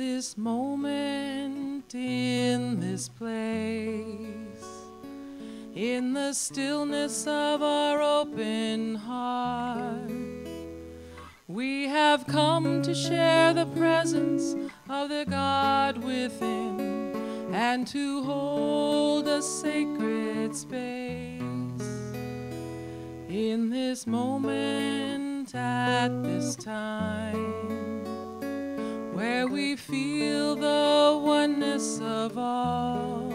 this moment, in this place, in the stillness of our open heart, we have come to share the presence of the God within and to hold a sacred space. In this moment, at this time, where we feel the oneness of all,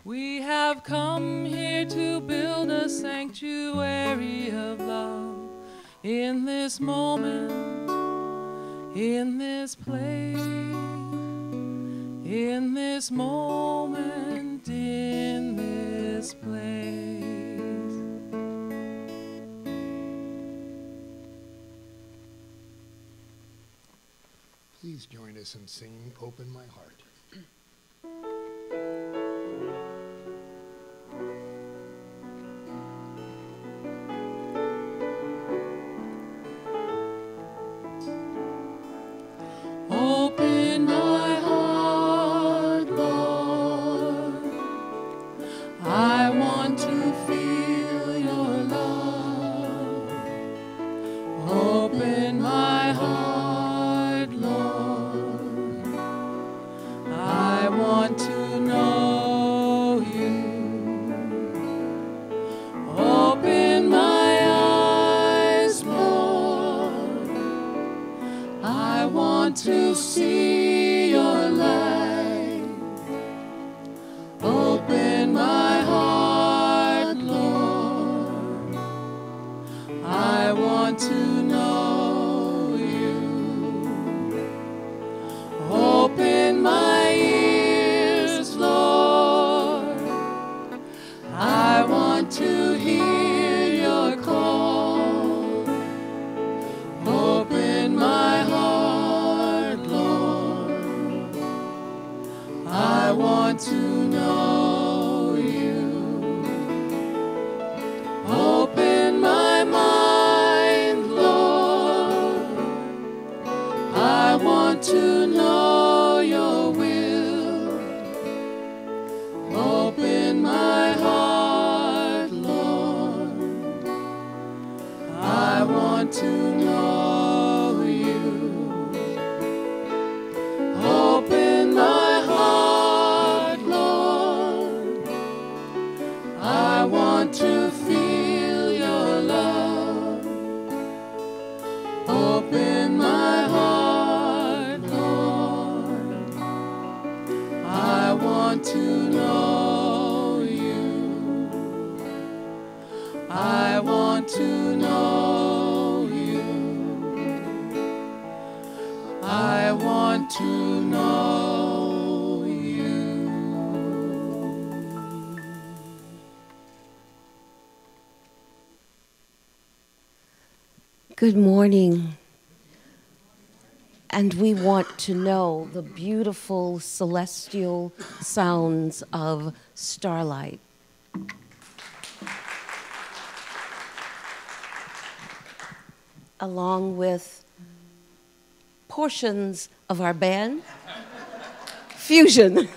we have come here to build a sanctuary of love. In this moment, in this place, in this moment, in this place. Please join us in singing Open My Heart. Open my heart, Lord. I want to feel your love. Open my heart, Lord. I want to know you. Open my eyes, Lord. I want to see your light. Open my heart, Lord. I want to know you. Open my ears, Lord. I want to hear your call. Open my heart, Lord. I want to know you. Open my mind, Lord. I want to know your will. Open my heart, Lord. I want to know you. Open my heart, Lord. I want to feel your love. Open my heart, Lord. I want to know you. I want to know you. I want to know you. Good morning. And we want to know the beautiful celestial sounds of starlight. Along with portions of our band, Fusion.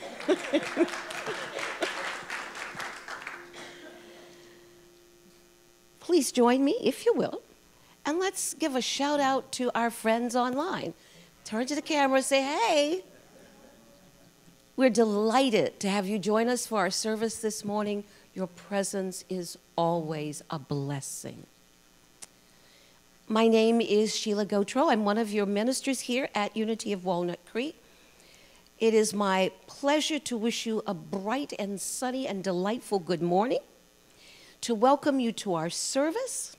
Please join me, if you will, and let's give a shout out to our friends online. Turn to the camera and say, hey. We're delighted to have you join us for our service this morning. Your presence is always a blessing. My name is Sheila Gautreaux. I'm one of your ministers here at Unity of Walnut Creek. It is my pleasure to wish you a bright and sunny and delightful good morning, to welcome you to our service,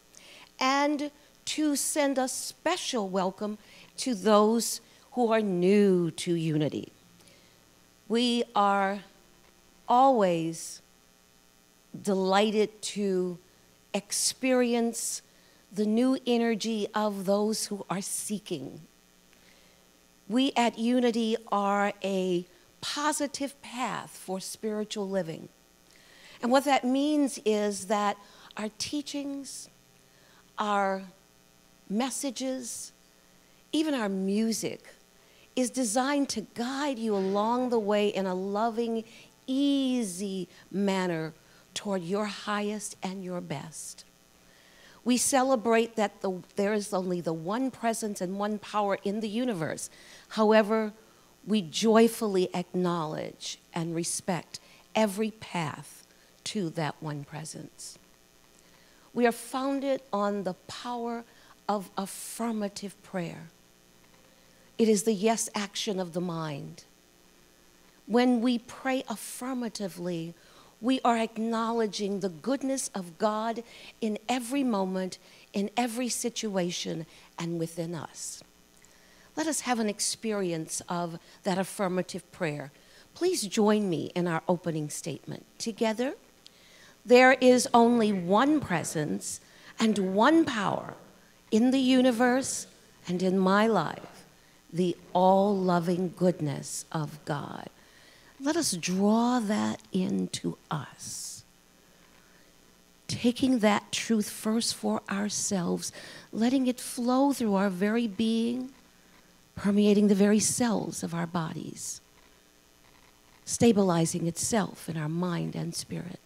and to send a special welcome to those who are new to Unity. We are always delighted to experience the new energy of those who are seeking. We at Unity are a positive path for spiritual living. And what that means is that our teachings, our messages, even our music is designed to guide you along the way in a loving, easy manner toward your highest and your best. We celebrate that there is only the one presence and one power in the universe. However, we joyfully acknowledge and respect every path to that one presence. We are founded on the power of affirmative prayer. It is the yes action of the mind. When we pray affirmatively, we are acknowledging the goodness of God in every moment, in every situation, and within us. Let us have an experience of that affirmative prayer. Please join me in our opening statement. Together, there is only one presence and one power in the universe and in my life, the all-loving goodness of God. Let us draw that into us. Taking that truth first for ourselves, letting it flow through our very being, permeating the very cells of our bodies, stabilizing itself in our mind and spirit.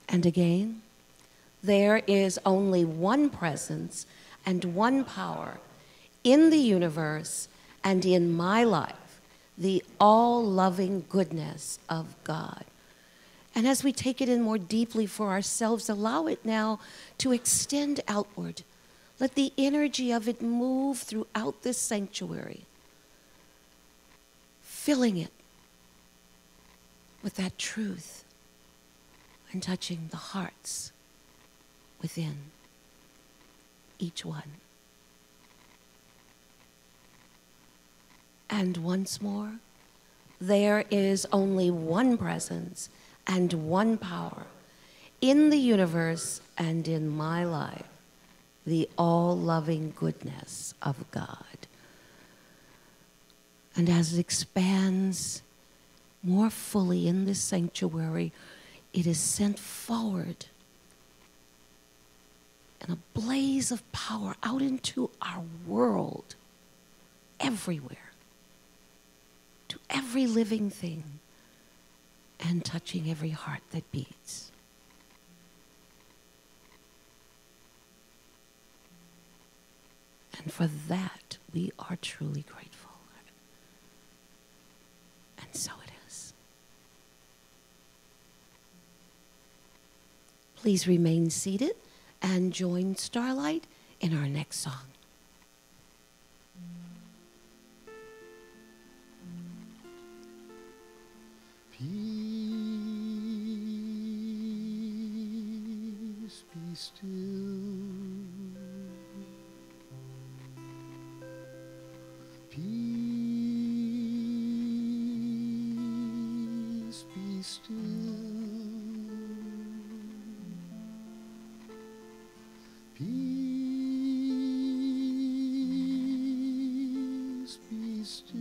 And again, there is only one presence and one power in the universe and in my life, the all-loving goodness of God. And as we take it in more deeply for ourselves, allow it now to extend outward. Let the energy of it move throughout this sanctuary, filling it with that truth and touching the hearts within each one. And once more, there is only one presence and one power in the universe and in my life, the all-loving goodness of God. And as it expands more fully in this sanctuary, it is sent forward in a blaze of power out into our world, everywhere, to every living thing, and touching every heart that beats. And for that, we are truly grateful. And so it is. Please remain seated and join Starlight in our next song. Peace be still. Peace be still. Peace be still.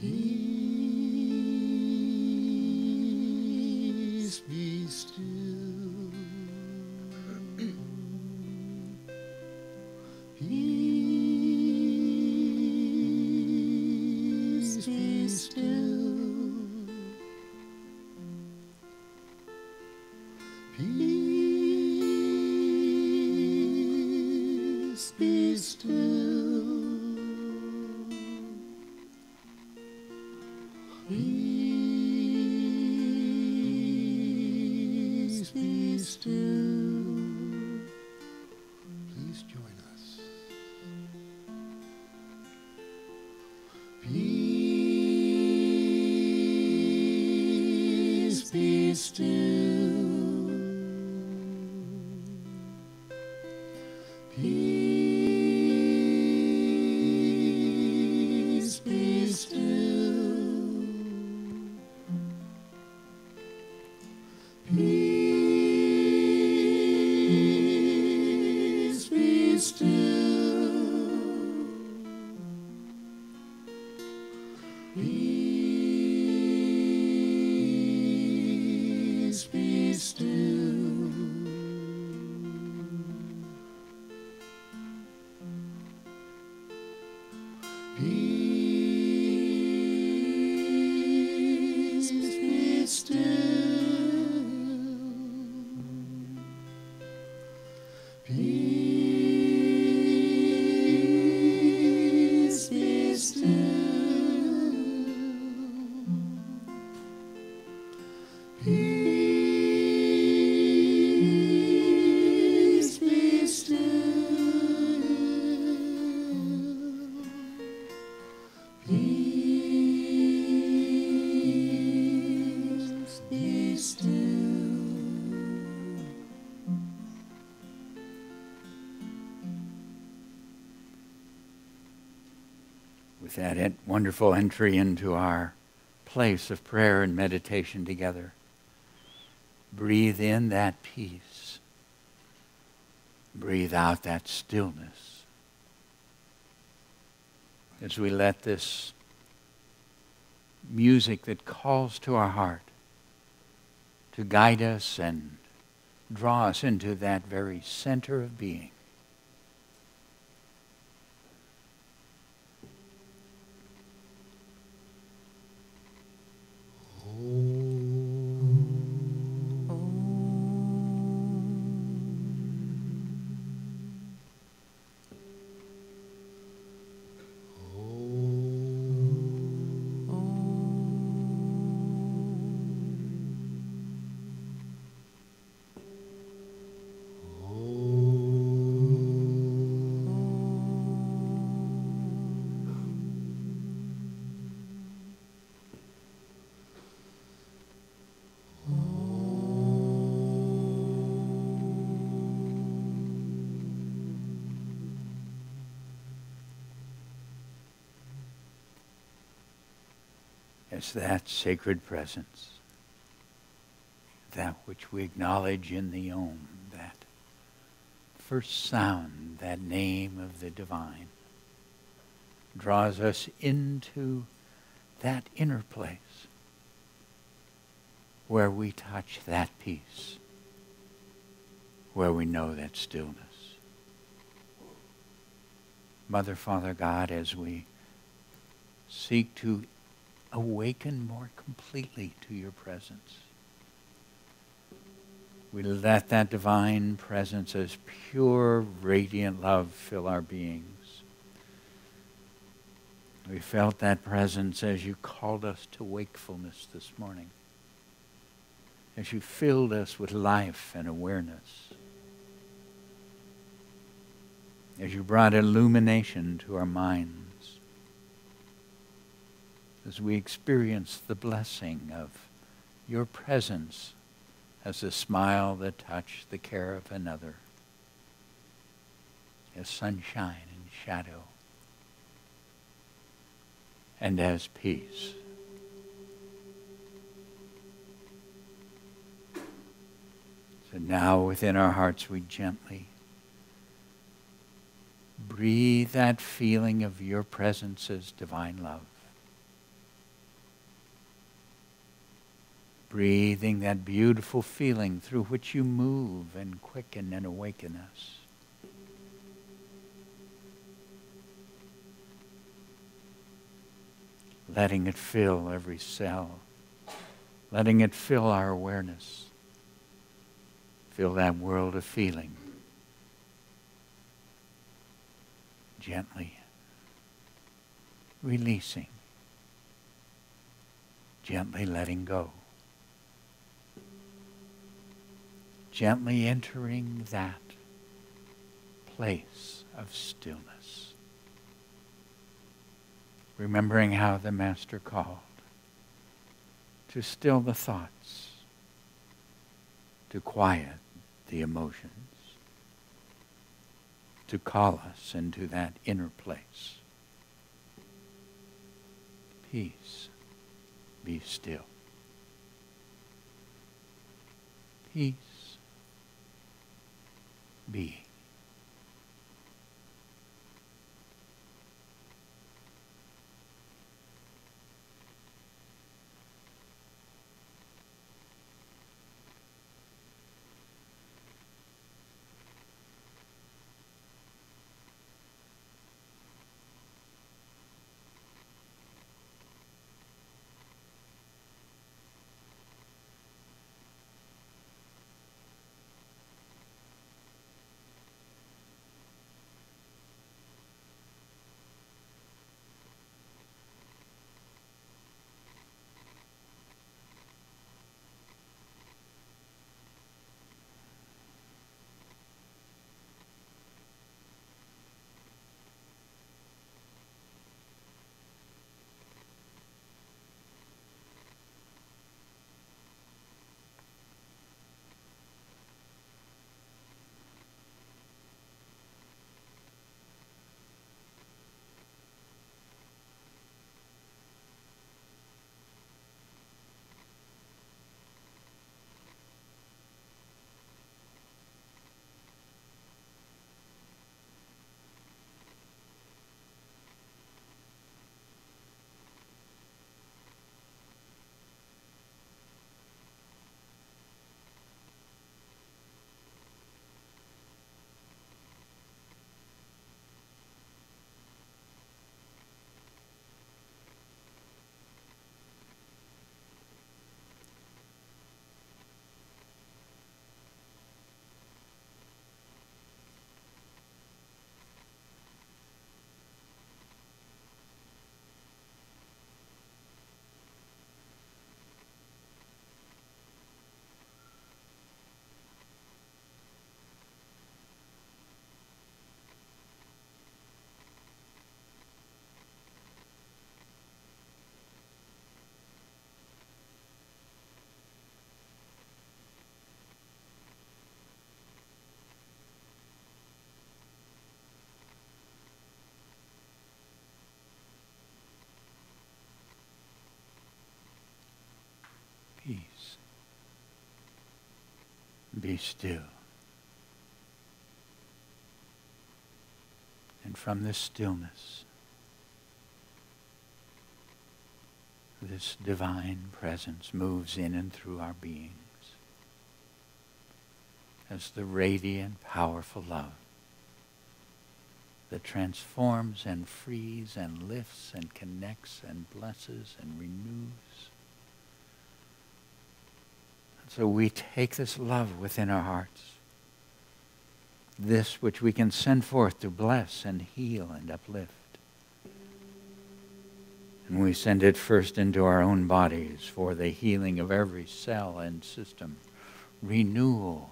Peace be still. Peace be still. Peace be still. Peace be still. Peace be still. Please join us. Peace be still. Peace be still. Peace with that wonderful entry into our place of prayer and meditation together. Breathe in that peace. Breathe out that stillness. As we let this music that calls to our heart to guide us and draw us into that very center of being. As that sacred presence, that which we acknowledge in the Om, that first sound, that name of the divine, draws us into that inner place where we touch that peace, where we know that stillness. Mother, Father, God, as we seek to awaken more completely to your presence, we let that divine presence as pure, radiant love fill our beings. We felt that presence as you called us to wakefulness this morning, as you filled us with life and awareness, as you brought illumination to our minds, as we experience the blessing of your presence as a smile that touched the care of another, as sunshine and shadow, and as peace. So now within our hearts we gently breathe that feeling of your presence as divine love. Breathing that beautiful feeling through which you move and quicken and awaken us. Letting it fill every cell. Letting it fill our awareness. Fill that world of feeling. Gently releasing. Gently letting go. Gently entering that place of stillness. Remembering how the Master called to still the thoughts, to quiet the emotions, to call us into that inner place. Peace, be still. Peace, be. peace. Be still. And from this stillness, this divine presence moves in and through our beings as the radiant, powerful love that transforms and frees and lifts and connects and blesses and renews. And so we take this love within our hearts, this which we can send forth to bless and heal and uplift. And we send it first into our own bodies for the healing of every cell and system, renewal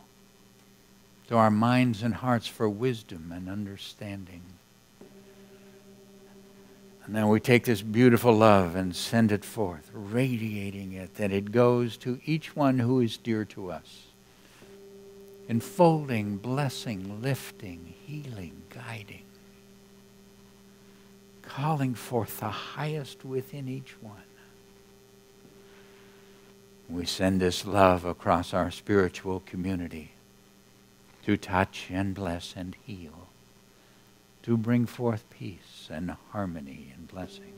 to our minds and hearts for wisdom and understanding. And then we take this beautiful love and send it forth, radiating it, that it goes to each one who is dear to us, enfolding, blessing, lifting, healing, guiding, calling forth the highest within each one. We send this love across our spiritual community to touch and bless and heal, to bring forth peace and harmony and blessing.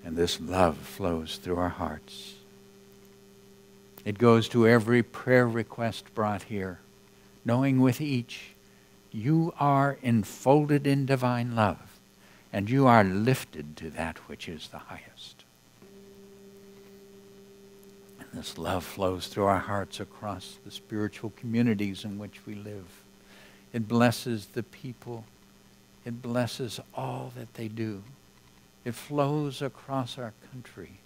And this love flows through our hearts. It goes to every prayer request brought here, knowing with each, you are enfolded in divine love, and you are lifted to that which is the highest. And this love flows through our hearts across the spiritual communities in which we live. It blesses the people. It blesses all that they do. It flows across our country.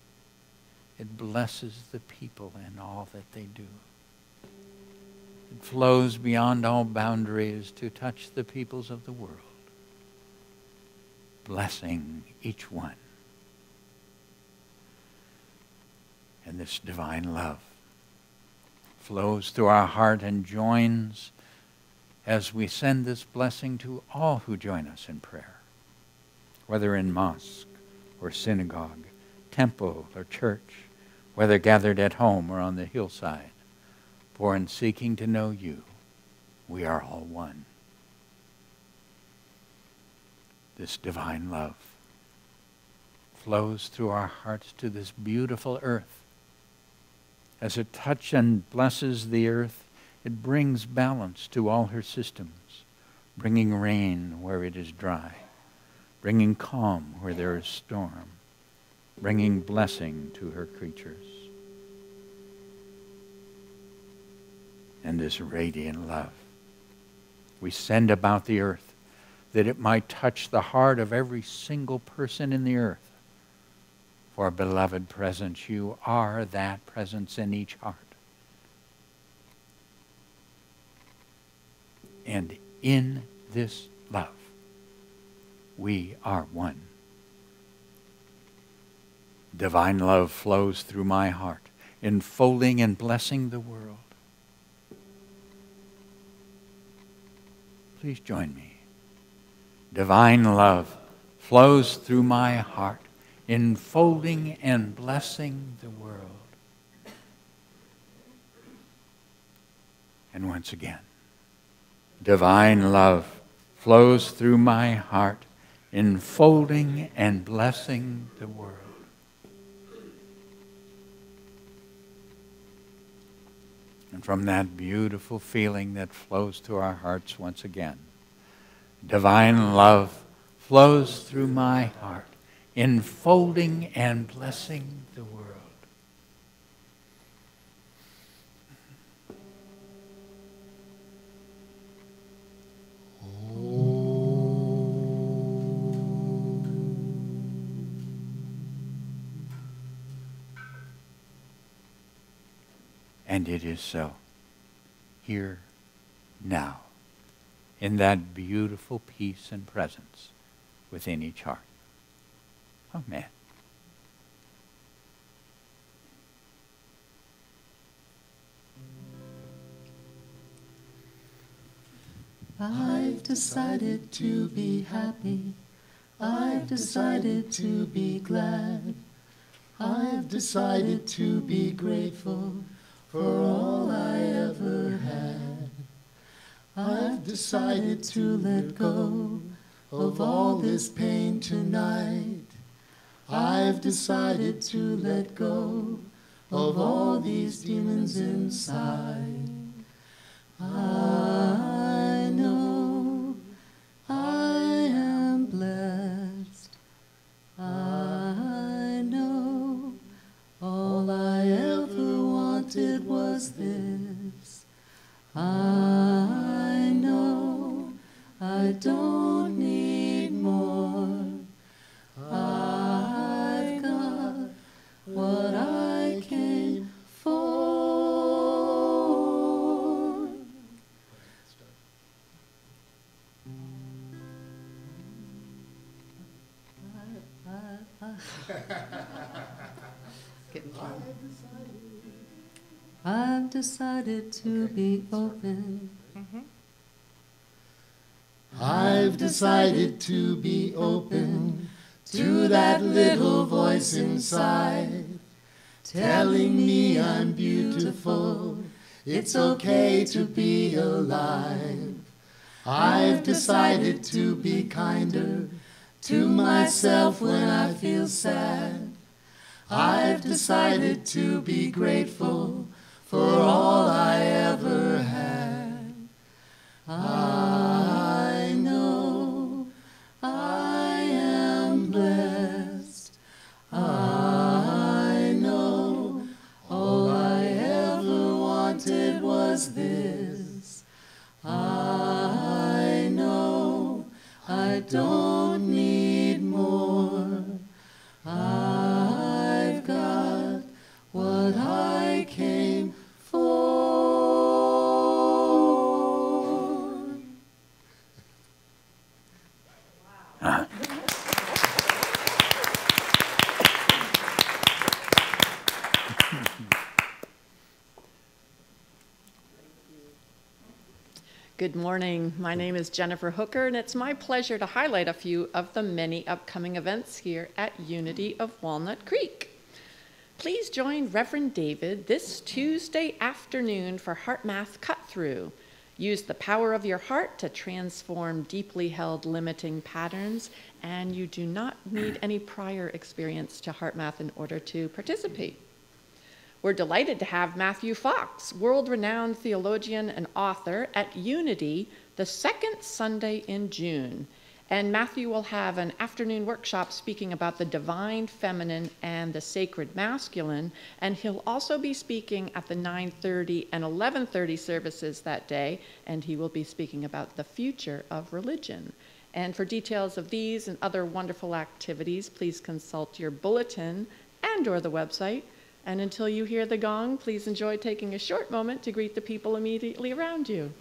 It blesses the people and all that they do. It flows beyond all boundaries to touch the peoples of the world, blessing each one. And this divine love flows through our heart and joins as we send this blessing to all who join us in prayer, whether in mosque or synagogue, temple or church, whether gathered at home or on the hillside. For in seeking to know you, we are all one. This divine love flows through our hearts to this beautiful earth. As it touches and blesses the earth, it brings balance to all her systems, bringing rain where it is dry, bringing calm where there is storm, bringing blessing to her creatures. And this radiant love we send about the earth, that it might touch the heart of every single person in the earth. For, beloved presence, you are that presence in each heart. And in this love, we are one. Divine love flows through my heart, enfolding and blessing the world. Please join me. Divine love flows through my heart, enfolding and blessing the world. And once again, divine love flows through my heart, enfolding and blessing the world. And from that beautiful feeling that flows through our hearts once again, divine love flows through my heart, enfolding and blessing the world. And it is so, here, now, in that beautiful peace and presence within each heart. Amen. I've decided to be happy. I've decided to be glad. I've decided to be grateful for all I ever had. I've decided to let go of all this pain tonight. I've decided to let go of all these demons inside. I know I am blessed. I know all I ever wanted was this. I know I don't need more. I've got what I came for. I've decided to be open. I've decided to be open to that little voice inside, telling me I'm beautiful. It's okay to be alive. I've decided to be kinder to myself when I feel sad. I've decided to be grateful for all I ever had. I know I am blessed. I know all I ever wanted was this. I know I don't need more. I've got what I came for. Good morning. My name is Jennifer Hooker, and it's my pleasure to highlight a few of the many upcoming events here at Unity of Walnut Creek. Please join Reverend David this Tuesday afternoon for Heart Math Cut-Through. Use the power of your heart to transform deeply held limiting patterns, and you do not need any prior experience to Heart Math in order to participate. We're delighted to have Matthew Fox, world-renowned theologian and author, at Unity the second Sunday in June. And Matthew will have an afternoon workshop speaking about the divine feminine and the sacred masculine, and he'll also be speaking at the 9:30 and 11:30 services that day, and he will be speaking about the future of religion. And for details of these and other wonderful activities, please consult your bulletin and/or the website. And until you hear the gong, please enjoy taking a short moment to greet the people immediately around you.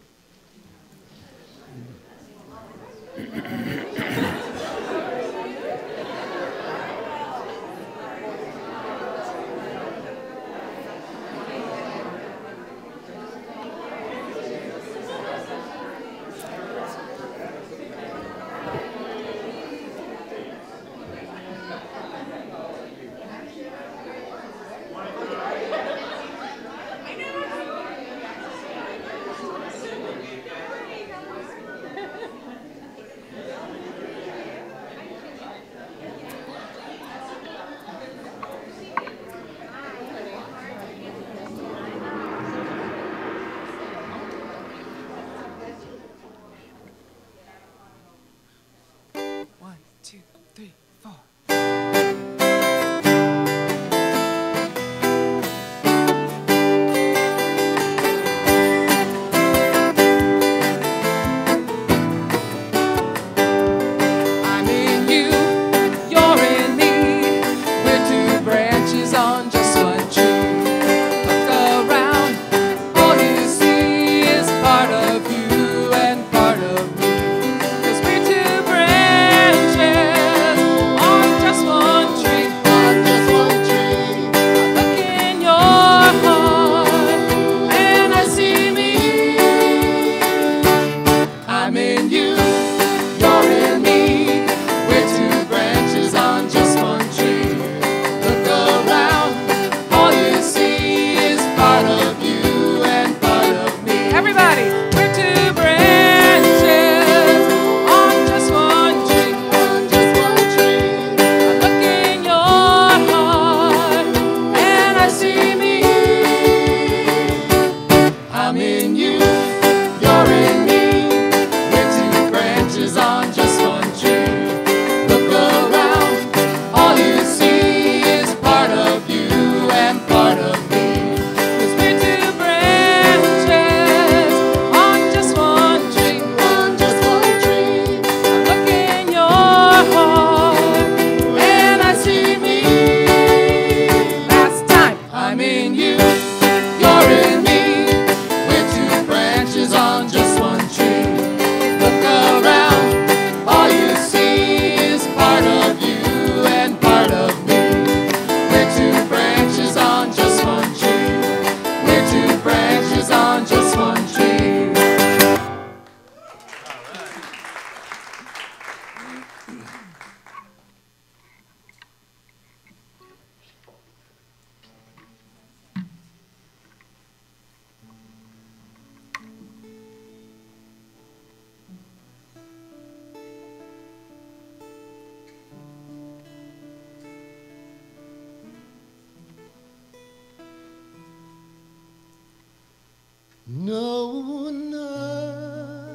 No, nothing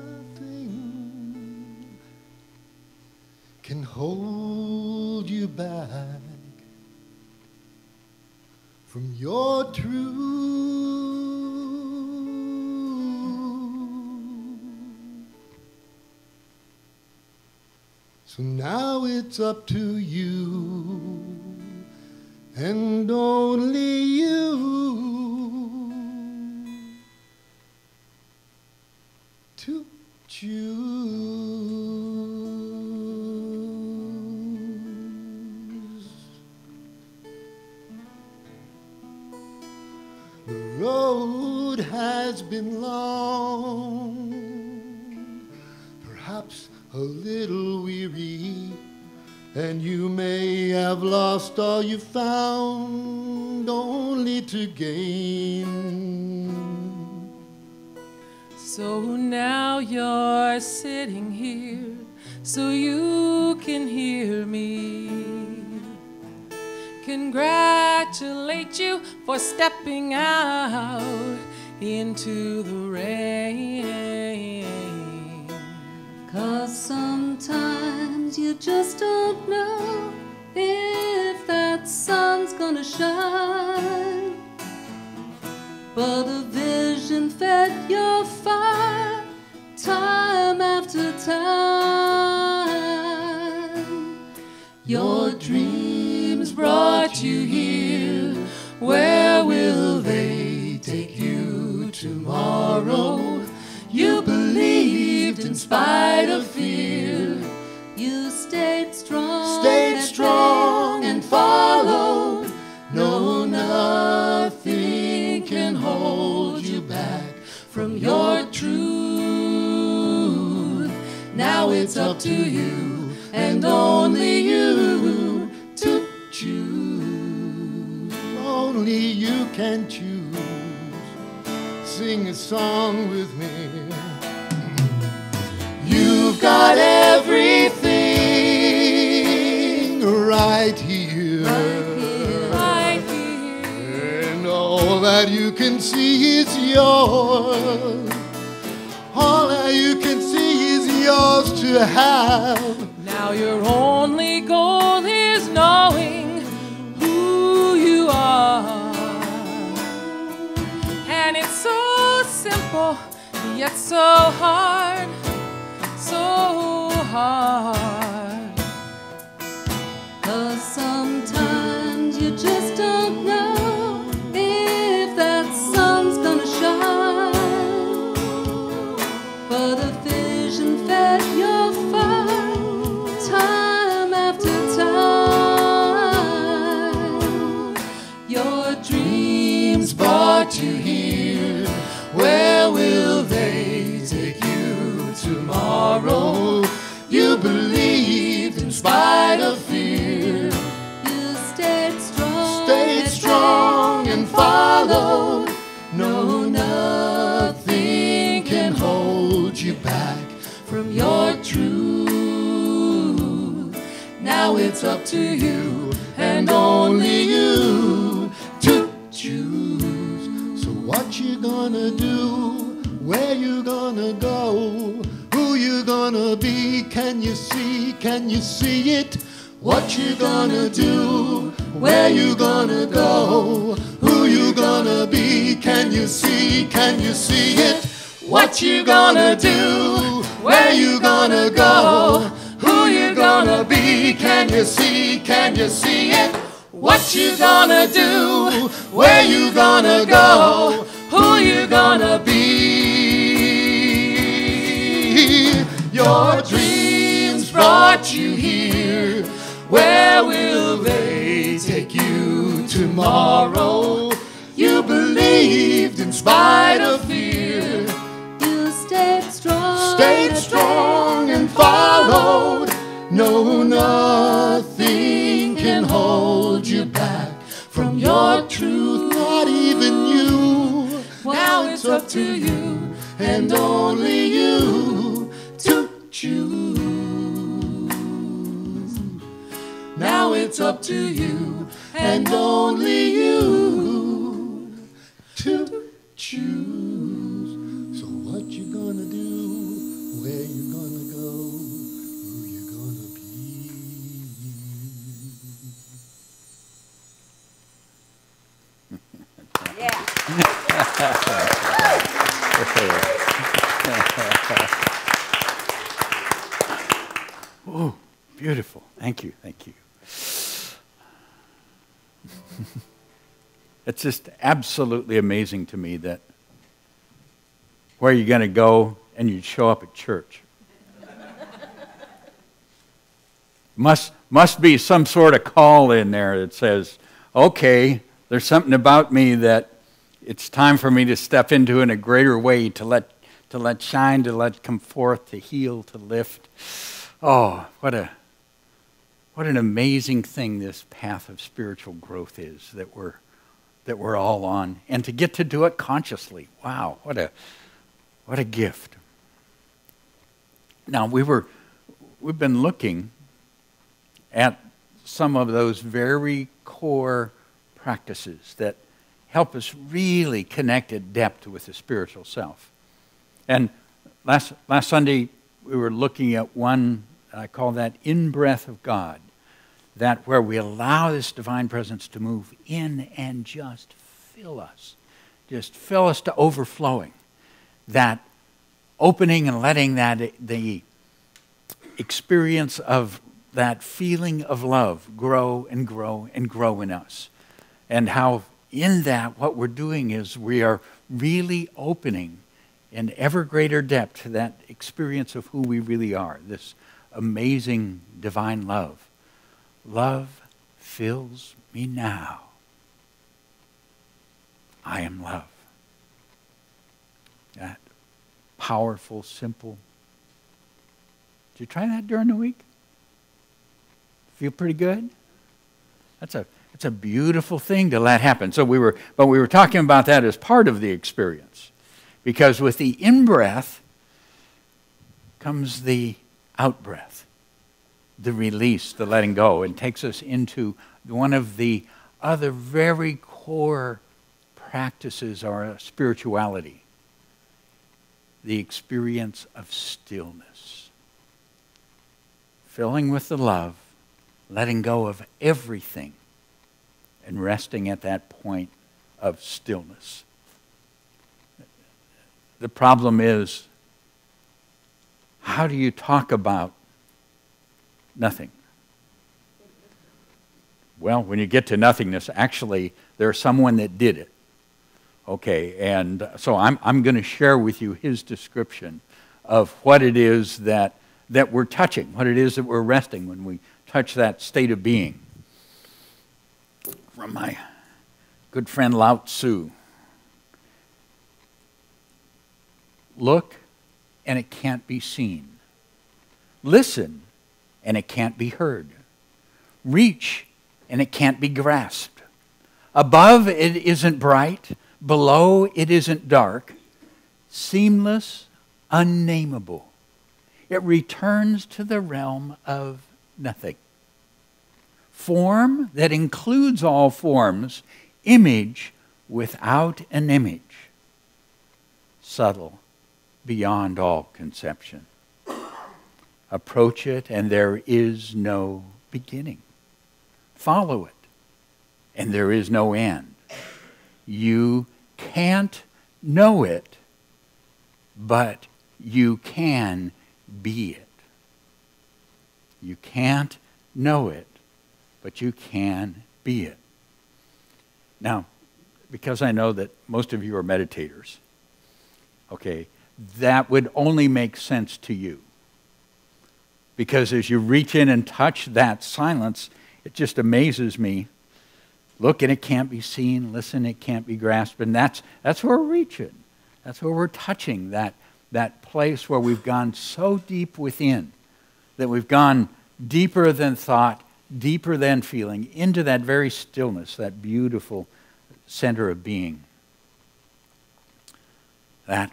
can hold you back from your truth. So now it's up to you and only you to choose. The road has been long, perhaps a little weary, and you may have lost all you found only to gain. So now you're sitting here so you can hear me congratulate you for stepping out into the rain. 'Cause sometimes you just don't know if that sun's gonna shine, but a vision fed your fire time after time. Your dreams brought you here. Where will they take you tomorrow? You believed in spite of fear. You stayed strong and followed. No, nothing can hold you back from your truth. Now it's up to you and only you to choose. Only you can choose. Sing a song with me. You've got everything right here. Right here. And all that you can see is yours. All that you can see is yours to have. Now your only goal is knowing who you are. And it's so simple, yet so hard, so hard. 'Cause sometimes you just don't know if that sun's gonna shine, but a vision fed your fire time after time. Your dreams brought you here. Where will they take you tomorrow? You believed in spite of fear. You stayed strong and followed. No, nothing can hold you back from your truth. Now it's up to you and only you to choose. So what you gonna do? Where you gonna go? Who you gonna be? Can you see? Can you see it? What you gonna do? Where you gonna go? Who you gonna be? Can you see? Can you see it? What you gonna do? Where you gonna go? Who you gonna be? Can you see? Can you see it? What you gonna do? Where you gonna go? Who you gonna be? Your dreams brought you here. Where will they take you tomorrow? You believed in spite of fear. You stayed strong And followed. No, nothing can hold you back from your truth, not even you. Now it's up to you and only you to choose. Now it's up to you and only you to choose. Oh, beautiful. Thank you. Thank you. It's just absolutely amazing to me that where you're going to go and you show up at church. Must be some sort of call in there that says, okay, there's something about me that it's time for me to step into in a greater way, to let shine, to let come forth, to heal, to lift. Oh, what an amazing thing this path of spiritual growth is that we're all on, and to get to do it consciously. Wow, what a gift. Now we've been looking at some of those very core practices that help us really connect at depth with the spiritual self. And last Sunday we were looking at one, I call that in-breath of God, that where we allow this divine presence to move in and just fill us to overflowing. That opening and letting that the experience of that feeling of love grow and grow and grow in us. And how in that what we're doing is we are really opening in ever greater depth to that experience of who we really are, this amazing divine love. Love fills me now. I am love. That powerful, simple. Did you try that during the week? Feel pretty good? It's a beautiful thing to let happen. So we were talking about that as part of the experience. Because with the in-breath comes the out-breath, the release, the letting go, and takes us into one of the other very core practices of spirituality, the experience of stillness. Filling with the love, letting go of everything, and resting at that point of stillness. The problem is, how do you talk about nothing? Well, when you get to nothingness, actually, there's someone that did it. Okay, and so I'm going to share with you his description of what it is that we're touching, what it is that we're resting when we touch that state of being. From my good friend Lao Tzu. Look, and it can't be seen. Listen, and it can't be heard. Reach, and it can't be grasped. Above, it isn't bright. Below, it isn't dark. Seamless, unnameable. It returns to the realm of nothing. Form that includes all forms. Image without an image. Subtle, beyond all conception. Approach it, and there is no beginning. Follow it, and there is no end. You can't know it, but you can be it. You can't know it, but you can be it. Now, because I know that most of you are meditators, okay, that would only make sense to you. Because as you reach in and touch that silence, it just amazes me. Look, and it can't be seen. Listen, it can't be grasped. And that's where we're reaching. That's where we're touching that place where we've gone so deep within, that we've gone deeper than thought, deeper than feeling, into that very stillness, that beautiful center of being. That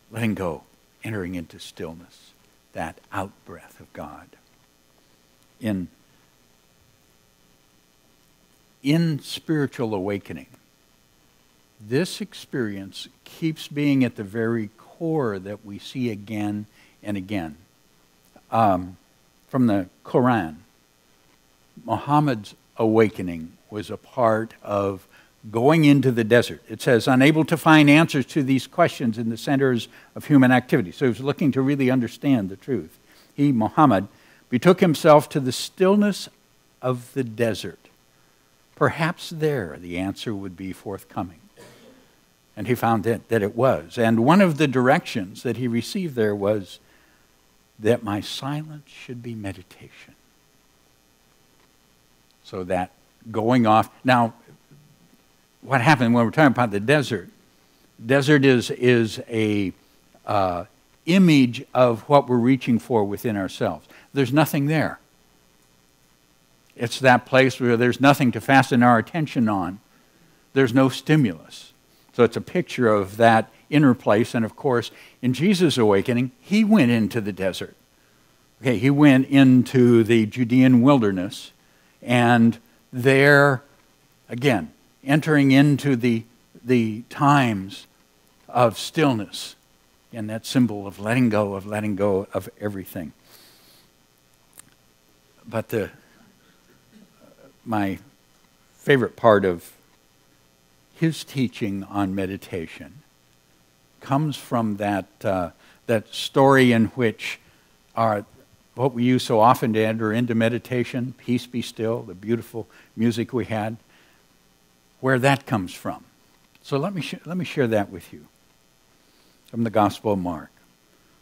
letting go, entering into stillness, that out-breath of God. In spiritual awakening, this experience keeps being at the very core that we see again and again. From the Quran, Muhammad's awakening was a part of going into the desert. It says, unable to find answers to these questions in the centers of human activity. So he was looking to really understand the truth. He, Muhammad, betook himself to the stillness of the desert. Perhaps there the answer would be forthcoming. And he found that it was. And one of the directions that he received there was that my silence should be meditation. So that going off. Now, what happened when we're talking about the desert? Desert is a image of what we're reaching for within ourselves. There's nothing there. It's that place where there's nothing to fasten our attention on. There's no stimulus. So it's a picture of that inner place. And of course, in Jesus' awakening, he went into the desert. Okay, he went into the Judean wilderness, and there, again, entering into the times of stillness, and that symbol of letting go of everything. But my favorite part of his teaching on meditation comes from that story in which what we use so often to enter into meditation, peace be still, the beautiful music we had, where that comes from. So let me share that with you from the Gospel of Mark.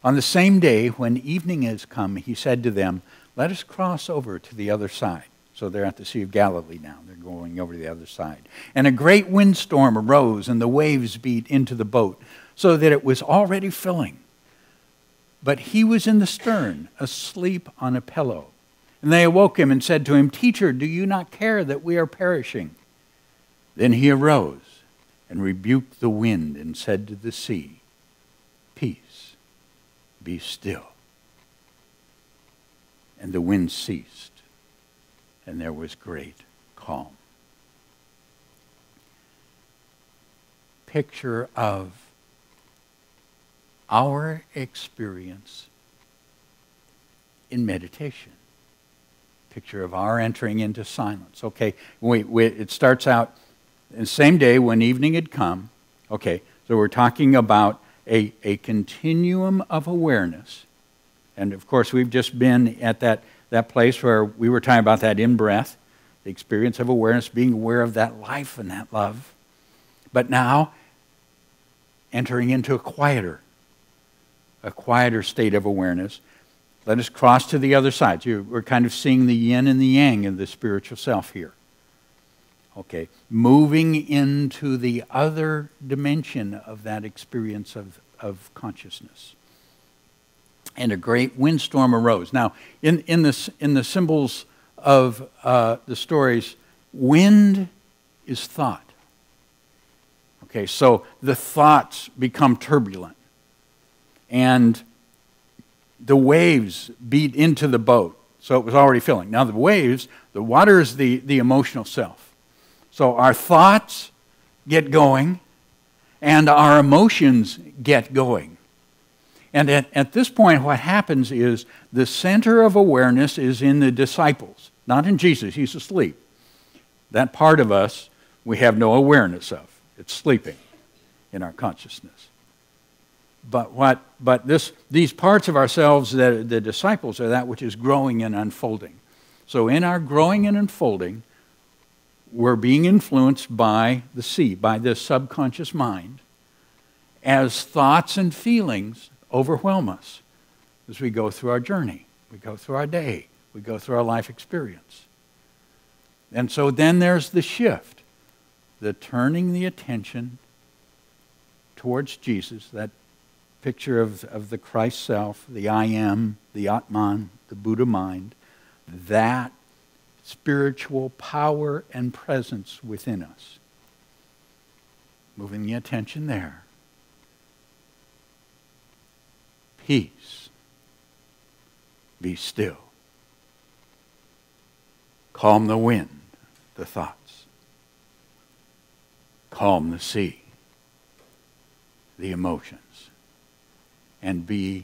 On the same day when evening has come, he said to them, let us cross over to the other side. So they're at the Sea of Galilee now. They're going over to the other side. And a great windstorm arose, and the waves beat into the boat, so that it was already filling. But he was in the stern, asleep on a pillow. And they awoke him and said to him, Teacher, do you not care that we are perishing? Then he arose and rebuked the wind and said to the sea, Peace, be still. And the wind ceased, and there was great calm. Picture of our experience in meditation. Picture of our entering into silence. Okay, it starts out the same day when evening had come. Okay, so we're talking about a continuum of awareness. And of course, we've just been at that place where we were talking about that in-breath, the experience of awareness, being aware of that life and that love. But now, entering into a quieter state of awareness. Let us cross to the other side. We're kind of seeing the yin and the yang of the spiritual self here. Okay, moving into the other dimension of that experience of consciousness. And a great windstorm arose. Now, in the symbols of the stories, wind is thought. Okay, so the thoughts become turbulent. And the waves beat into the boat. So it was already filling. Now the water is the emotional self. So our thoughts get going and our emotions get going. And at this point what happens is the center of awareness is in the disciples, not in Jesus. He's asleep. That part of us we have no awareness of. It's sleeping in our consciousness. But these parts of ourselves, the disciples, are that which is growing and unfolding. So in our growing and unfolding, we're being influenced by the sea, by this subconscious mind, as thoughts and feelings overwhelm us as we go through our journey, we go through our day, we go through our life experience. And so then there's the shift, the turning the attention towards Jesus, that picture of the Christ self, the I am, the Atman, the Buddha mind, that spiritual power and presence within us. Moving the attention there. Peace. Be still. Calm the wind, the thoughts. Calm the sea, the emotions. And be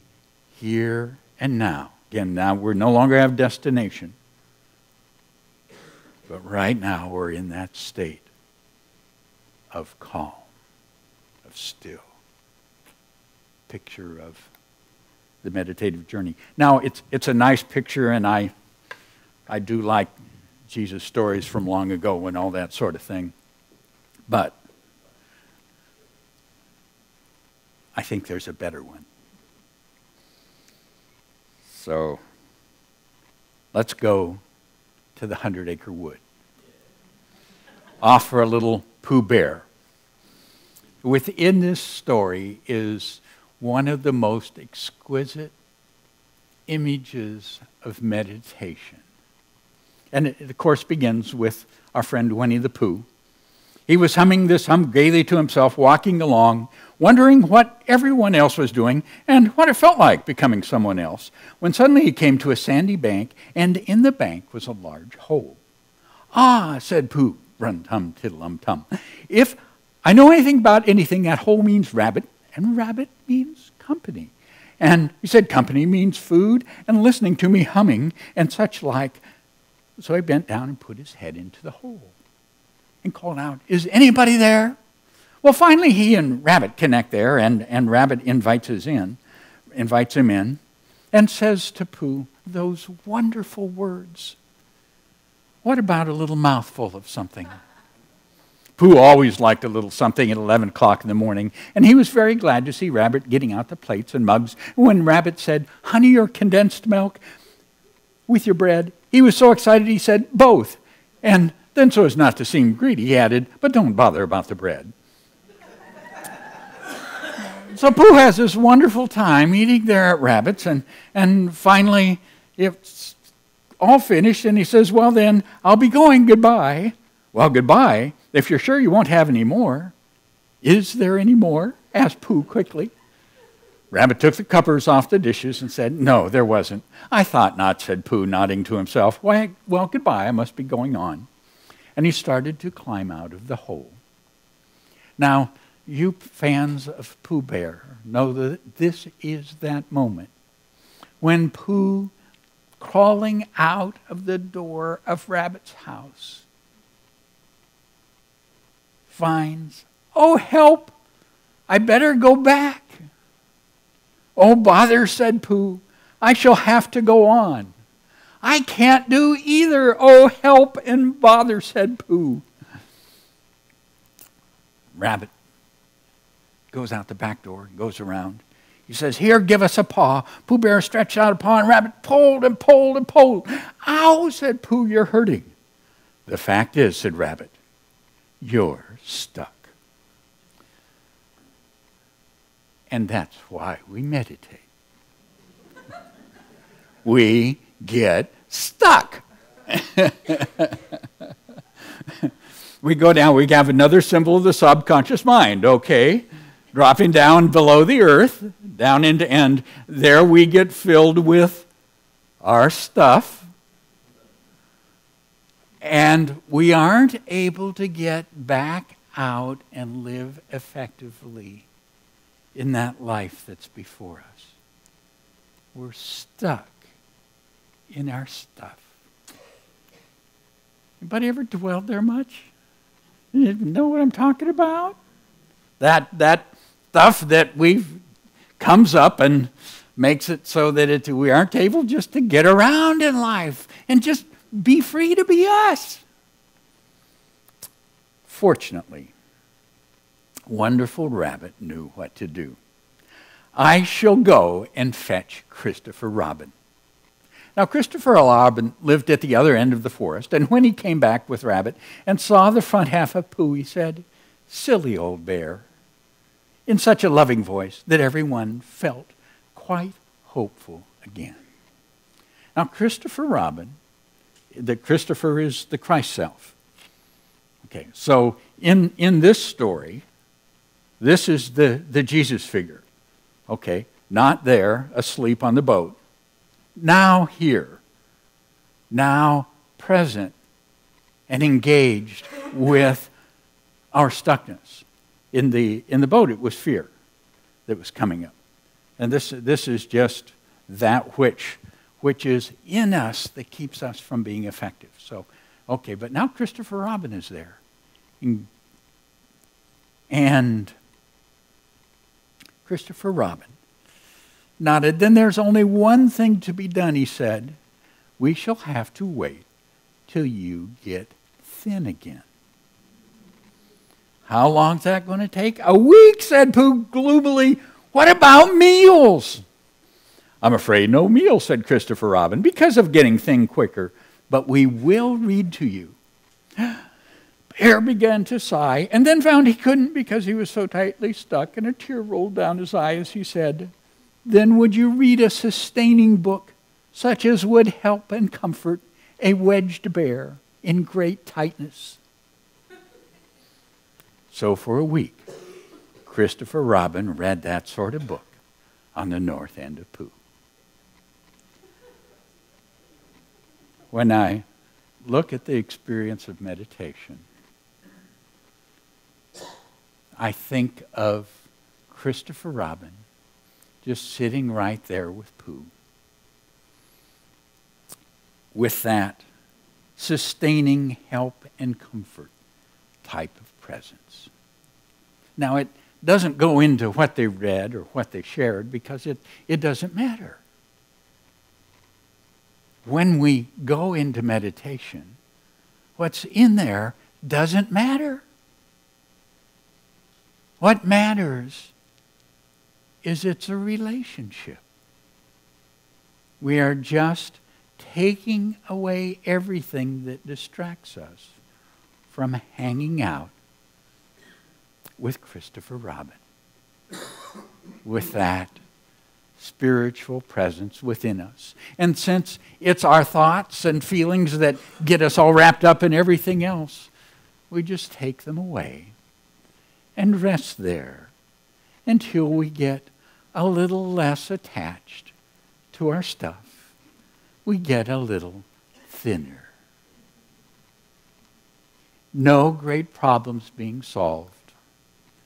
here and now. Again, now we no longer have destination. But right now we're in that state of calm, of still. Picture of the meditative journey. Now, it's a nice picture, and I do like Jesus' stories from long ago and all that sort of thing. But I think there's a better one. So let's go to the 100-acre wood. Off for a little Pooh Bear. Within this story is one of the most exquisite images of meditation. And it, of course, begins with our friend Winnie-the-Pooh. He was humming this hum gaily to himself, walking along, wondering what everyone else was doing and what it felt like becoming someone else, when suddenly he came to a sandy bank, and in the bank was a large hole. "Ah," said Pooh, run-tum-tiddle-um-tum, "if I know anything about anything, that hole means rabbit, and rabbit means company. And he said company means food and listening to me humming and such like." So he bent down and put his head into the hole and called out, "Is anybody there?" Well, finally he and Rabbit connect there, and Rabbit invites him in, and says to Pooh those wonderful words. "What about a little mouthful of something?" Pooh always liked a little something at 11 o'clock in the morning, and he was very glad to see Rabbit getting out the plates and mugs. When Rabbit said, "Honey or condensed milk with your bread?" he was so excited he said, "Both." And then, so as not to seem greedy, he added, "But don't bother about the bread." So Pooh has this wonderful time eating there at Rabbit's, and finally it's all finished, and he says, "Well then, I'll be going, goodbye." "Well, goodbye, if you're sure you won't have any more." "Is there any more?" asked Pooh quickly. Rabbit took the covers off the dishes and said, "No, there wasn't." "I thought not," said Pooh, nodding to himself. "Why, well, goodbye, I must be going on." And he started to climb out of the hole. Now, you fans of Pooh Bear know that this is that moment when Pooh, crawling out of the door of Rabbit's house, finds, "Oh, help! I better go back." "Oh, bother," said Pooh. "I shall have to go on." "I can't do either. Oh, help and bother," said Pooh. Rabbit goes out the back door, goes around. He says, "Here, give us a paw." Pooh Bear stretched out a paw, and Rabbit pulled and pulled and pulled. "Ow," said Pooh, "you're hurting." "The fact is," said Rabbit, "you're stuck." And that's why we meditate. We get stuck. We go down, we have another symbol of the subconscious mind, okay? Dropping down below the earth, down into, and there we get filled with our stuff. And we aren't able to get back out and live effectively in that life that's before us. We're stuck in our stuff. Anybody ever dwelled there much? You know what I'm talking about? That stuff that comes up and makes it so that we aren't able just to get around in life and just be free to be us. Fortunately, wonderful Rabbit knew what to do. "I shall go and fetch Christopher Robin." Now, Christopher Robin lived at the other end of the forest, and when he came back with Rabbit and saw the front half of Pooh, he said, "Silly old bear," in such a loving voice that everyone felt quite hopeful again. Now, Christopher Robin, Christopher is the Christ self. Okay, so in this story, this is the Jesus figure. Okay, not there, asleep on the boat. Now here, now present and engaged with our stuckness. In the boat, it was fear that was coming up. And this is just that which is in us that keeps us from being effective. So, okay, but now Christopher Robin is there. And Christopher Robin nodded. Then there's only one thing to be done, he said. We shall have to wait till you get thin again. How long's that going to take? A week, said Pooh gloomily. What about meals? I'm afraid no meals, said Christopher Robin, because of getting thin quicker. But we will read to you. Bear began to sigh, and then found he couldn't because he was so tightly stuck, and a tear rolled down his eye as he said, Then would you read a sustaining book, such as would help and comfort a wedged bear in great tightness? So for a week, Christopher Robin read that sort of book on the north end of Pooh. When I look at the experience of meditation, I think of Christopher Robin just sitting right there with Pooh, with that sustaining help and comfort type of presence. Now, it doesn't go into what they read or what they shared because it doesn't matter. When we go into meditation, what's in there doesn't matter. What matters is it's a relationship. We are just taking away everything that distracts us from hanging out with Christopher Robin, with that spiritual presence within us. And since it's our thoughts and feelings that get us all wrapped up in everything else, we just take them away and rest there until we get a little less attached to our stuff. We get a little thinner. No great problems being solved.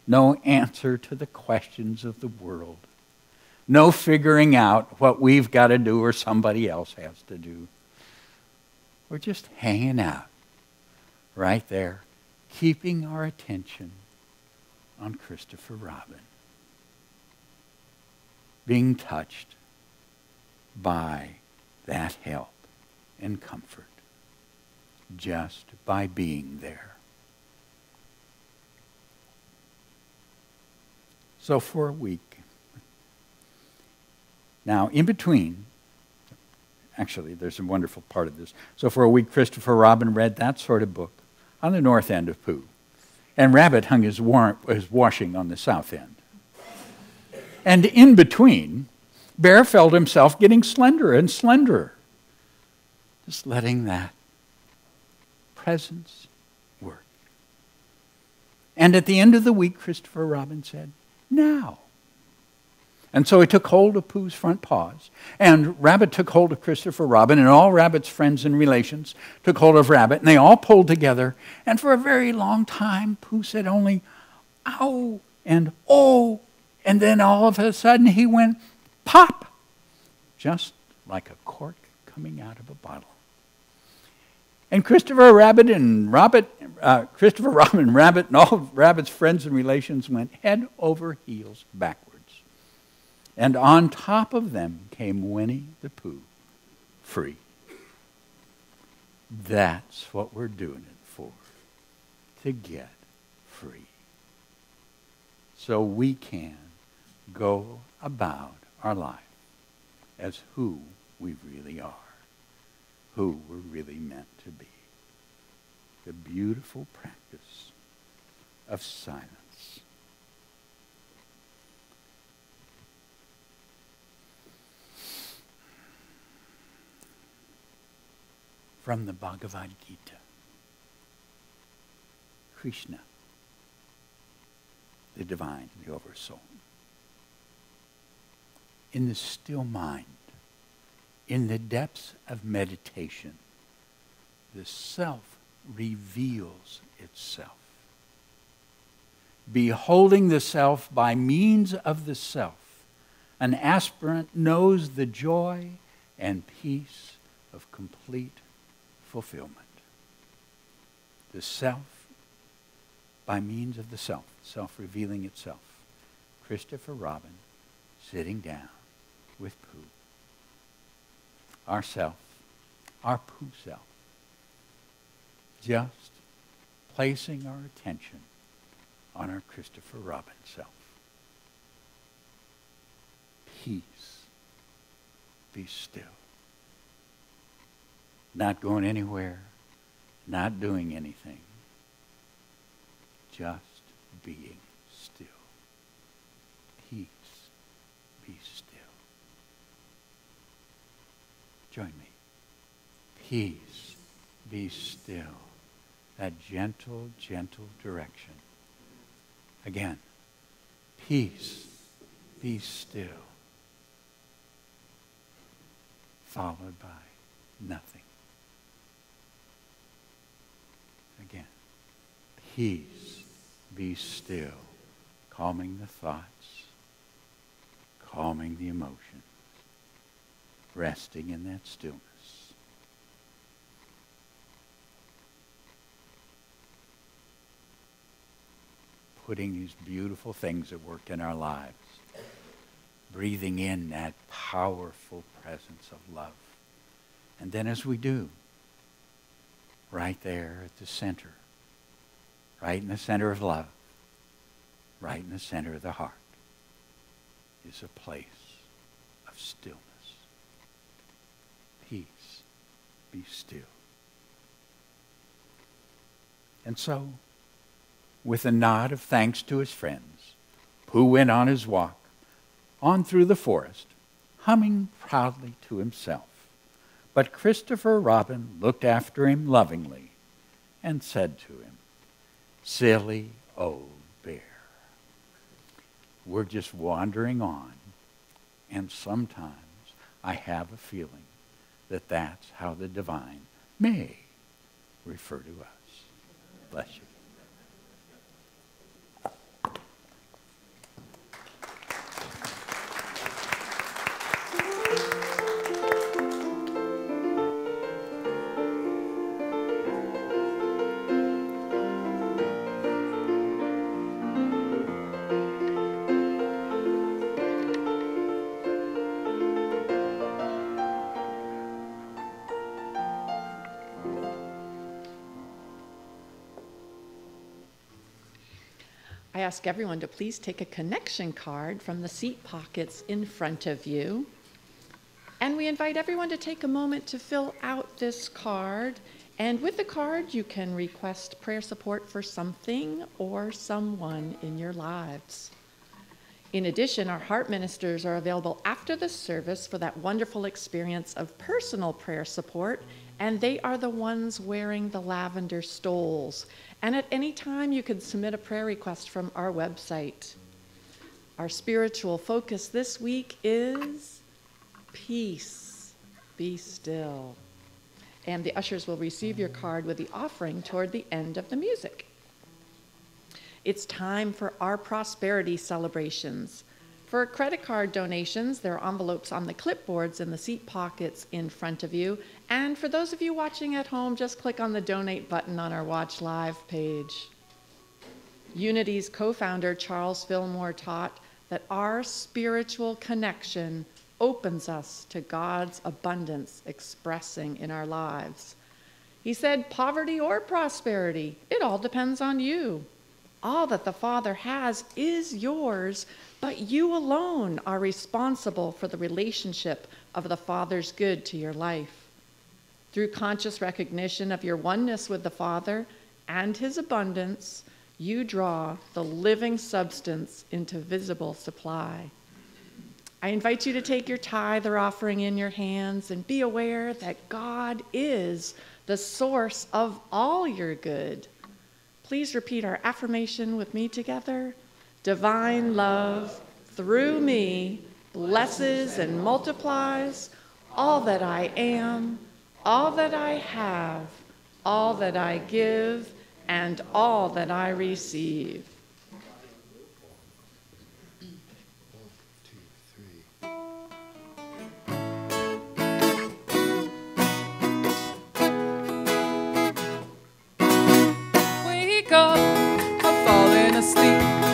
No answer to the questions of the world. No figuring out what we've got to do or somebody else has to do. We're just hanging out right there, keeping our attention on Christopher Robin, being touched by that help and comfort just by being there. So for a week. Now, in between, actually, there's a wonderful part of this. So for a week, Christopher Robin read that sort of book on the north end of Pooh. And Rabbit hung his washing on the south end. And in between, Bear felt himself getting slenderer and slenderer. Just letting that presence work. And at the end of the week, Christopher Robin said, now. And so he took hold of Pooh's front paws, and Rabbit took hold of Christopher Robin, and all Rabbit's friends and relations took hold of Rabbit, and they all pulled together. And for a very long time, Pooh said only, ow, and oh, and then all of a sudden he went pop, just like a cork coming out of a bottle. And Christopher Robin and Rabbit, and all of Rabbit's friends and relations went head over heels backwards. And on top of them came Winnie-the-Pooh, free. That's what we're doing it for, to get free. So we can go about our life as who we really are, who we're really meant to be. The beautiful practice of silence. From the Bhagavad Gita, Krishna, the divine, the oversoul. In the still mind, in the depths of meditation, the self reveals itself. Beholding the self by means of the self, an aspirant knows the joy and peace of complete fulfillment. The self by means of the self. itself revealing itself. Christopher Robin sitting down with Pooh. Ourself, our Pooh self. Just placing our attention on our Christopher Robin self. Peace. Be still. Not going anywhere, not doing anything. Just being still. Peace. Be still. Join me. Peace. Be still. That gentle, gentle direction. Again. Peace. Be still. Followed by nothing. Again. Peace. Be still. Calming the thoughts. Calming the emotions. Resting in that stillness. Putting these beautiful things at work in our lives. Breathing in that powerful presence of love. And then as we do, right there at the center, right in the center of love, right in the center of the heart, is a place of stillness. Peace. Be still. And so, with a nod of thanks to his friends, Pooh went on his walk, on through the forest, humming proudly to himself. But Christopher Robin looked after him lovingly and said to him, "Silly old bear, we're just wandering on, and sometimes I have a feeling that that's how the divine may refer to us." Bless you. I ask everyone to please take a connection card from the seat pockets in front of you. And we invite everyone to take a moment to fill out this card. And with the card, you can request prayer support for something or someone in your lives. In addition, our heart ministers are available after the service for that wonderful experience of personal prayer support, and they are the ones wearing the lavender stoles. And at any time, you can submit a prayer request from our website. Our spiritual focus this week is peace. Be still. And the ushers will receive your card with the offering toward the end of the music. It's time for our prosperity celebrations. For credit card donations, there are envelopes on the clipboards in the seat pockets in front of you. And for those of you watching at home, just click on the donate button on our Watch Live page. Unity's co-founder, Charles Fillmore, taught that our spiritual connection opens us to God's abundance expressing in our lives. He said, poverty or prosperity, it all depends on you. All that the Father has is yours, but you alone are responsible for the relationship of the Father's good to your life. Through conscious recognition of your oneness with the Father and his abundance, you draw the living substance into visible supply. I invite you to take your tithe or offering in your hands and be aware that God is the source of all your good. Please repeat our affirmation with me together. Divine love through me blesses and multiplies all that I am, all that I have, all that I give, and all that I receive. 'Cause I've fallen asleep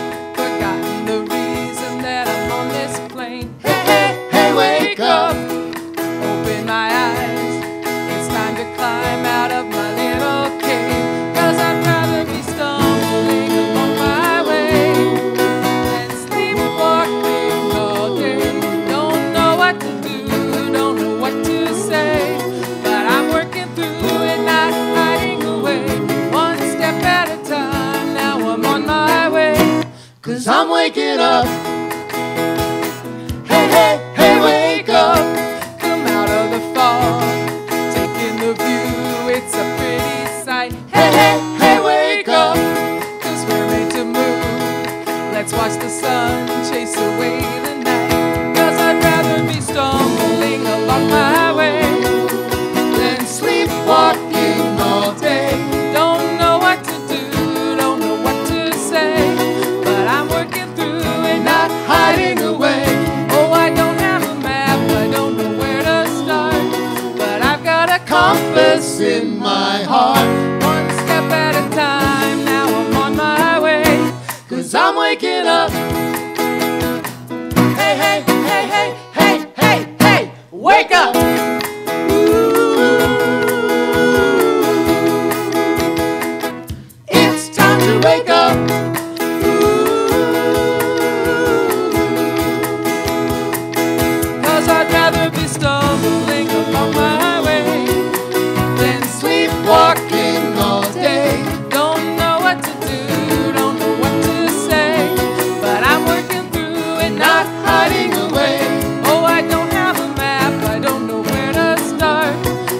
compass in my heart. One step at a time, now I'm on my way. 'Cause I'm waking up. Hey, hey, hey, hey, hey, hey, hey, wake up! It's time to wake up. 'Cause I'd rather be stumbling along my way than sleepwalking all day. Don't know what to do, don't know what to say, but I'm working through and not hiding away. Oh, I don't have a map, I don't know where to start,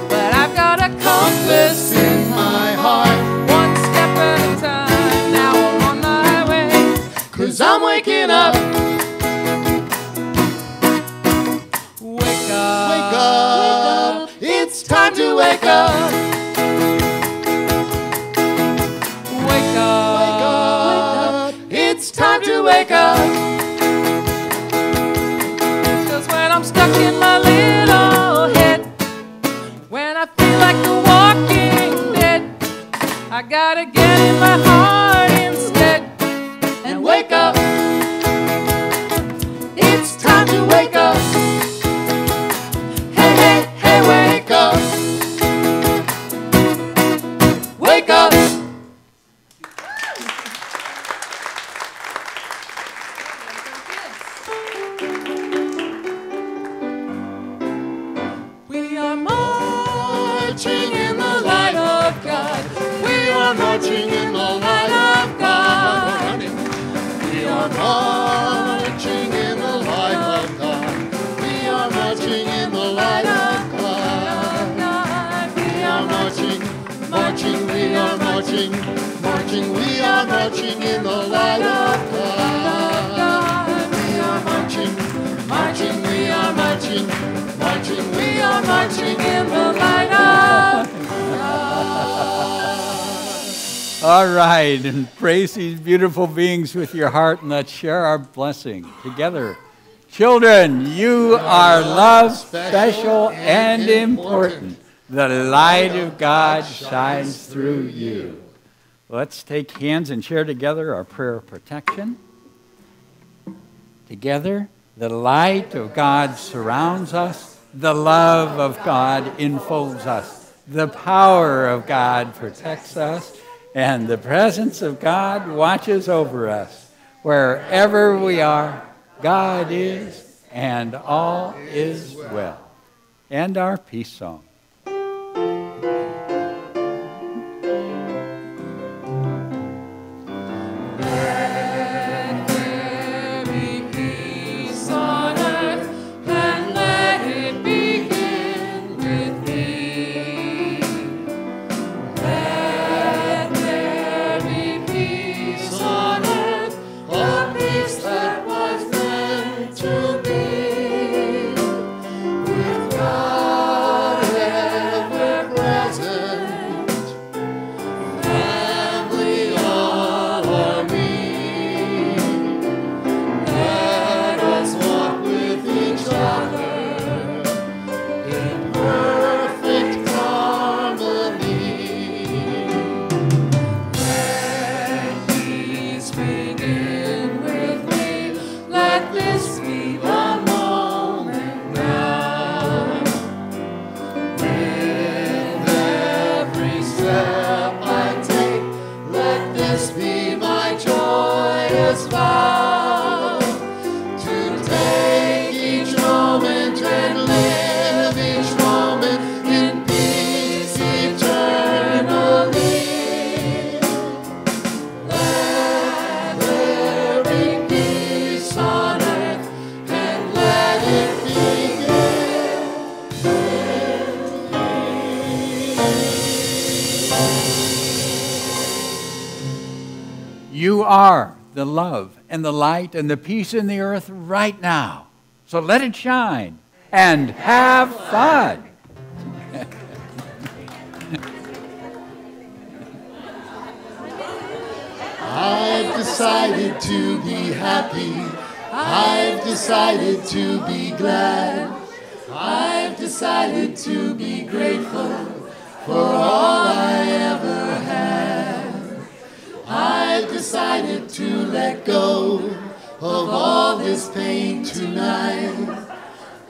but I've got a compass in my heart. One step at a time, now I'm on my way. 'Cause I'm waking up. Wake up, Wake up. It's time to wake up. wake up, Wake up. It's time to wake up. 'Cause when I'm stuck in my little head, when I feel like the walking dead, I gotta get in my heart instead and wake up. It's time to wake up. Hey, hey, hey, wake up. Wake up. We are marching in the light of God. We are marching in the light of God. We are marching in the light of God. We are marching in the light of God. We are marching, marching, we are marching, marching, we are marching in the light of God. We are marching, marching, we are marching, marching, we are marching in the light of All right, and praise these beautiful beings with your heart, and let's share our blessing together. Children, you are loved, special, and important. The light of God shines through you. Let's take hands and share together our prayer of protection. Together, the light of God surrounds us. The love of God enfolds us. The power of God protects us. And the presence of God watches over us. Wherever we are, God is, and all is well. And our peace song. You are the love and the light and the peace in the earth right now. So let it shine and have fun. I've decided to be happy. I've decided to be glad. I've decided to be grateful for all I ever had. I've decided to let go of all this pain tonight.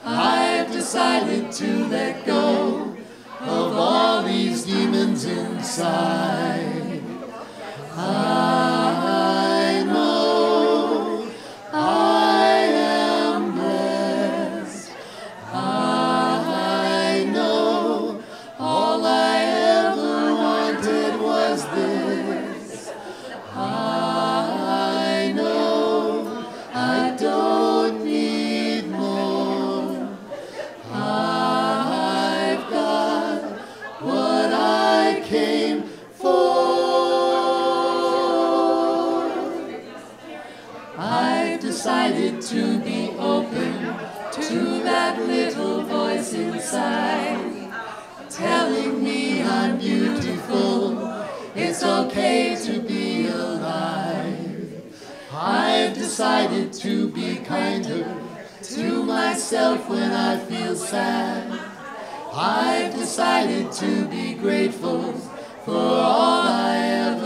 I've decided to let go of all these demons inside. I know I am blessed. I know all I ever wanted was this. I know I don't need more. I've got what I came for. I've decided to be open to that little voice inside, telling me I'm beautiful. It's okay to be alive. I've decided to be kinder to myself when I feel sad. I've decided to be grateful for all I ever